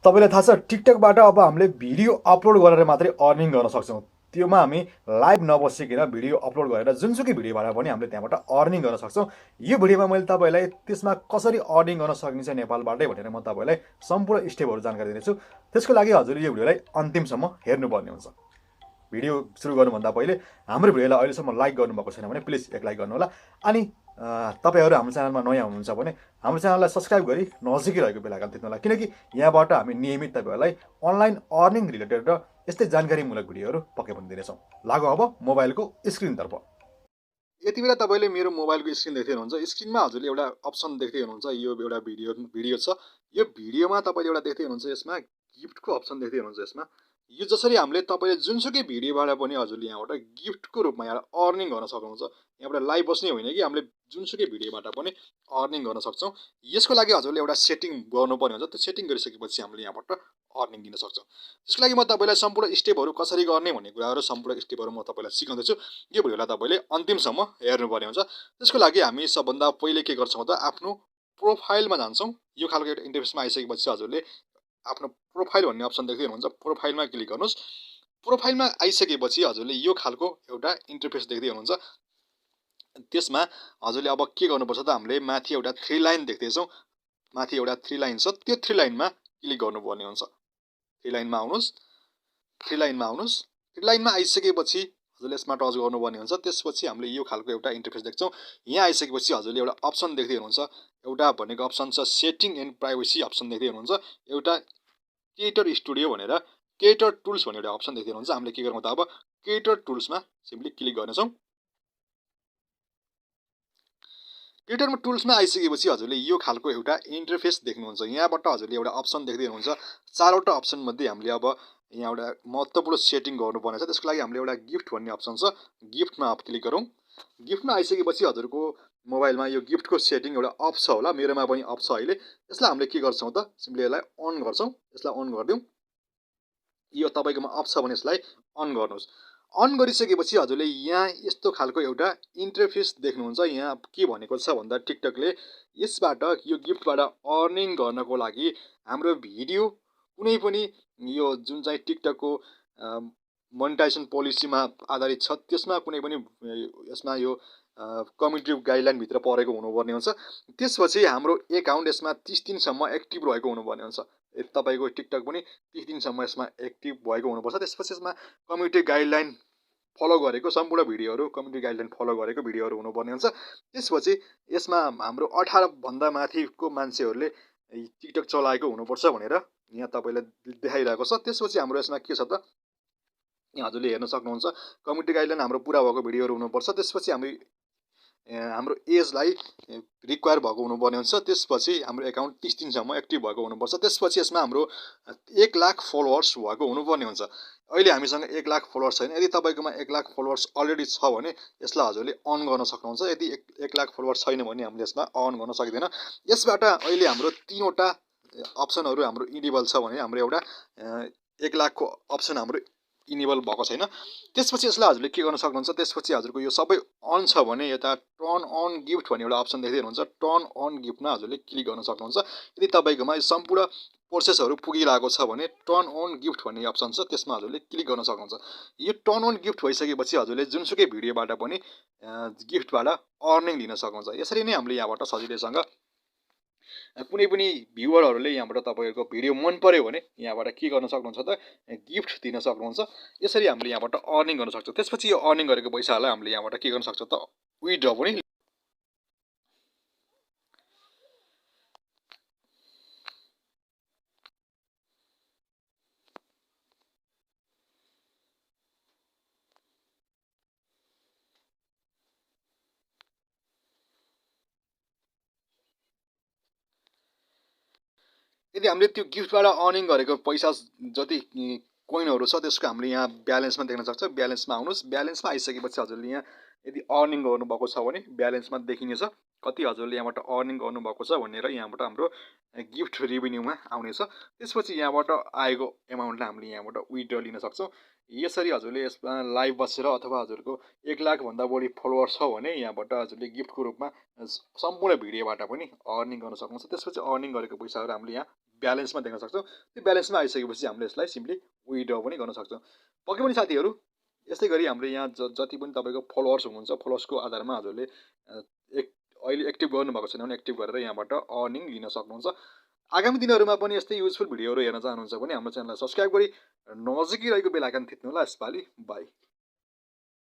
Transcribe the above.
तपाईलाई थाहा छ टिकटकबाट अब हामीले भिडियो अपलोड गरेर मात्रै अर्निङ गर्न सक्छौँ। त्योमा हामी लाइभ नबसिकन भिडियो अपलोड गरेर जुनसुकै भिडियोबाट पनि हामीले त्यहाँबाट अर्निङ गर्न सक्छौँ। यो भिडियोमा मैले तपाईँलाई त्यसमा कसरी अर्निङ गर्न सकिन्छ नेपालबाटै भनेर म तपाईँलाई सम्पूर्ण स्टेपहरू जानकारी दिनेछु। त्यसको लागि हजुरले यो भिडियोलाई अन्तिमसम्म हेर्नुपर्ने हुन्छ। भिडियो सुरु गर्नुभन्दा पहिले हाम्रो भिडियोलाई अहिलेसम्म लाइक गर्नुभएको छैन भने प्लिज एक लाइक गर्नुहोला। अनि तपाईँहरू हाम्रो च्यानलमा नयाँ हुनुहुन्छ भने हाम्रो च्यानललाई सब्सक्राइब गरी नजिकै रहेको बेल आइकन थिच्नुहोला, किनकि यहाँबाट हामी नियमित तपाईँहरूलाई अनलाइन अर्निङ रिलेटेड र यस्तै जानकारीमूलक भिडियोहरू पक्कै पनि दिनेछौँ। लागौ अब मोबाइलको स्क्रिनतर्फ। यति बेला तपाईँले मेरो मोबाइलको स्क्रिन देख्दै हुनुहुन्छ। स्क्रिनमा हजुरले एउटा अप्सन देख्दै हुनुहुन्छ, यो एउटा भिडियो छ। यो भिडियोमा तपाईँले एउटा देख्दै हुनुहुन्छ, यसमा गिफ्टको अप्सन देख्दै हुनुहुन्छ। यसमा यो जसरी हामीले तपाईँले जुनसुकै भिडियोबाट पनि हजुरले यहाँबाट गिफ्टको रूपमा यहाँ अर्निङ गर्न सक्नुहुन्छ। यहाँबाट लाइभ बस्ने होइन कि हामीले जुनसुकै भिडियोबाट पनि अर्निङ गर्न सक्छौँ। यसको लागि हजुरले एउटा सेटिङ गर्नुपर्ने हुन्छ। त्यो सेटिङ गरिसकेपछि हामीले यहाँबाट अर्निङ दिन सक्छौँ। त्यसको लागि म तपाईँलाई सम्पूर्ण स्टेपहरू कसरी गर्ने भन्ने कुराहरू सम्पूर्ण स्टेपहरू म तपाईँलाई सिकाउँदैछु। यो भिडियोलाई तपाईँले अन्तिमसम्म हेर्नुपर्ने हुन्छ। त्यसको लागि हामी सबभन्दा पहिले के गर्छौँ त आफ्नो प्रोफाइलमा जान्छौँ। यो खालको एउटा इन्टरफेसमा आइसकेपछि हजुरले आफ्नो प्रोफाइल भन्ने अप्सन देख्दै हुनुहुन्छ। प्रोफाइलमा क्लिक गर्नुहोस्। प्रोफाइलमा आइसकेपछि हजुरले यो खालको एउटा इन्टरफेस देख्दै हुनुहुन्छ। त्यसमा हजुरले अब के गर्नुपर्छ त, हामीले माथि एउटा 3 लाइन देख्दैछौँ। माथि एउटा 3 लाइन छ, त्यो 3 लाइनमा क्लिक गर्नुपर्ने हुन्छ। 3 लाइनमा आउनुहोस्। 3 लाइनमा आउनुहोस्। 3 लाइनमा आइसकेपछि हजुरले यसमा टच गर्नुपर्ने हुन्छ। त्यसपछि हामीले यो खालको एउटा इन्टरफेस देख्छौँ। यहाँ आइसकेपछि हजुरले एउटा अप्सन देख्दै हुनुहुन्छ। एउटा भनेको अप्सन छ सेटिङ एन्ड प्राइभेसी अप्सन देख्दै हुनुहुन्छ। एउटा क्रिएटर स्टुडियो भनेर क्रिएटर टुल्स भन्ने एउटा अप्सन देख्दै हुनुहुन्छ। हामीले के गरौँ त, अब क्रिएटर टुल्समा सिम्पली क्लिक गर्नेछौँ। क्रिएटर टुल्समा आइसकेपछि हजुरले यो खालको एउटा इन्टरफेस देख्नुहुन्छ। यहाँबाट हजुरले एउटा अप्सन देख्दै हुनुहुन्छ। 4वटा अप्सन मध्ये हामीले अब यहाँ एउटा महत्त्वपूर्ण सेटिङ गर्नुपर्ने छ। त्यसको लागि हामीले एउटा गिफ्ट भन्ने अप्सन छ, गिफ्टमा क्लिक गरौँ। गिफ्टमा आइसकेपछि हजुरको मोबाइलमा यो गिफ्टको सेटिङ एउटा अफ छ होला, मेरोमा पनि अफ छ अहिले। यसलाई हामीले के गर्छौँ त, सिम्पली यसलाई अन गर्छौँ। यसलाई अन गरिदिउँ। यो तपाईँकोमा अफ छ भने यसलाई अन गर्नुहोस्। अन गरिसकेपछि हजुरले यहाँ यस्तो खालको एउटा इन्टरफेस देख्नुहुन्छ। यहाँ के भनेको छ भन्दा टिकटकले यसबाट यो गिफ्टबाट अर्निङ गर्नको लागि हाम्रो भिडियो कुनै पनि यो जुन चाहिँ टिकटकको मोनेटाइजेसन पोलिसीमा आधारित छ, त्यसमा कुनै पनि यसमा यो कम्युनिटी गाइडलाइनभित्र परेको हुनुपर्ने हुन्छ। त्यसपछि हाम्रो एकाउन्ट यसमा 30 दिनसम्म एक्टिभ रहेको हुनुपर्ने हुन्छ। तपाईँको टिकटक पनि 30 दिनसम्म यसमा एक्टिभ भएको हुनुपर्छ। त्यसपछि यसमा कम्युनिटी गाइडलाइन फलो गरेको सम्पूर्ण भिडियोहरू, कम्युनिटी गाइडलाइन फलो गरेको भिडियोहरू हुनुपर्ने हुन्छ। त्यसपछि यसमा हाम्रो 18 भन्दा माथिको मान्छेहरूले टिकटक चलाएको हुनुपर्छ भनेर यहाँ तपाईँलाई देखाइरहेको छ। त्यसपछि हाम्रो यसमा के छ त, यहाँ हजुरले हेर्न सक्नुहुन्छ कम्युनिटी गाइडलाइन हाम्रो पुरा भएको भिडियोहरू हुनुपर्छ। त्यसपछि हाम्रो एजलाई रिक्वायर भएको हुनुपर्ने हुन्छ। त्यसपछि हाम्रो एकाउन्ट 30 दिनसम्म एक्टिभ भएको हुनुपर्छ। त्यसपछि यसमा हाम्रो 1 लाख फलोवर्स भएको हुनुपर्ने हुन्छ। अहिले हामीसँग 1 लाख फलोवर्स छैन। यदि तपाईँकोमा 1 लाख फलोवर्स अलरेडी छ भने यसलाई हजुरले अन गर्न सक्नुहुन्छ। यदि 1 लाख फलोवर्स छैन भने हामीले यसमा अन गर्न सकिँदैन। यसबाट अहिले हाम्रो 3वटा अप्सनहरू हाम्रो इनेबल छ भने हाम्रो एउटा 1 लाखको अप्सन हाम्रो इनेबल भएको छैन। त्यसपछि यसलाई हजुरले के गर्न सक्नुहुन्छ, त्यसपछि हजुरको यो सबै अन छ भने यता टर्न अन गिफ्ट भन्ने एउटा अप्सन देख्दै हुनुहुन्छ। टर्न अन गिफ्टमा हजुरले क्लिक गर्न सक्नुहुन्छ। यदि तपाईँकोमा यो सम्पूर्ण प्रोसेसहरू पुगिरहेको छ भने टर्न अन गिफ्ट भन्ने अप्सन छ, त्यसमा हजुरले क्लिक गर्न सक्नुहुन्छ। यो टर्न अन गिफ्ट भइसकेपछि हजुरले जुनसुकै भिडियोबाट पनि गिफ्टबाट अर्निङ लिन सक्नुहुन्छ। यसरी नै हामीले यहाँबाट सजिलैसँग कुनै पनि भ्युवरहरूले यहाँबाट तपाईँहरूको भिडियो मन पर्यो भने यहाँबाट के गर्न सक्नुहुन्छ त, गिफ्ट दिन सक्नुहुन्छ। यसरी हामीले यहाँबाट अर्निङ गर्न सक्छौँ। त्यसपछि यो अर्निङ गरेको पैसाहरूलाई हामीले यहाँबाट के गर्न सक्छौँ त, विथड्र पनि। यदि हामीले त्यो गिफ्टबाट अर्निङ गरेको पैसा जति कोइनहरू छ त्यसको हामीले यहाँ ब्यालेन्समा देख्न सक्छ। ब्यालेन्समा आउनुहोस्। ब्यालेन्समा आइसकेपछि हजुरले यहाँ यदि अर्निङ गर्नुभएको छ भने ब्यालेन्समा देखिनेछ कति हजुरले यहाँबाट अर्निङ गर्नुभएको छ भनेर। यहाँबाट हाम्रो गिफ्ट रेभिन्यूमा आउनेछ। त्यसपछि यहाँबाट आएको एमाउन्टलाई हामीले यहाँबाट विथड्र लिन सक्छौँ। यसरी हजुरले यसमा लाइभ बसेर अथवा हजुरको 1 लाखभन्दा बढी फलोवर्स छ भने यहाँबाट हजुरले गिफ्टको रूपमा सम्पूर्ण भिडियोबाट पनि अर्निङ गर्न सक्नुहुन्छ। त्यसपछि अर्निङ गरेको पैसाहरू हामीले यहाँ ब्यालेन्समा देख्न सक्छौँ। त्यो ब्यालेन्समा आइसकेपछि हामीले यसलाई सिम्पली विथड्र पनि गर्न सक्छौँ। पक्कै पनि साथीहरू यस्तै गरी हाम्रो यहाँ जति पनि तपाईँको फलोवर्स हुनुहुन्छ फलोवर्सको आधारमा हजुरले अहिले एक्टिभ गर्नुभएको छैन भने एक्टिभ गरेर यहाँबाट अर्निङ लिन सक्नुहुन्छ। आगामी दिनहरूमा पनि यस्तै युजफुल भिडियोहरू हेर्न चाहनुहुन्छ भने हाम्रो च्यानललाई सब्सक्राइब गरी नजिकै रहेको बेल आइकन थिच्नु होला। यसपालि बाई।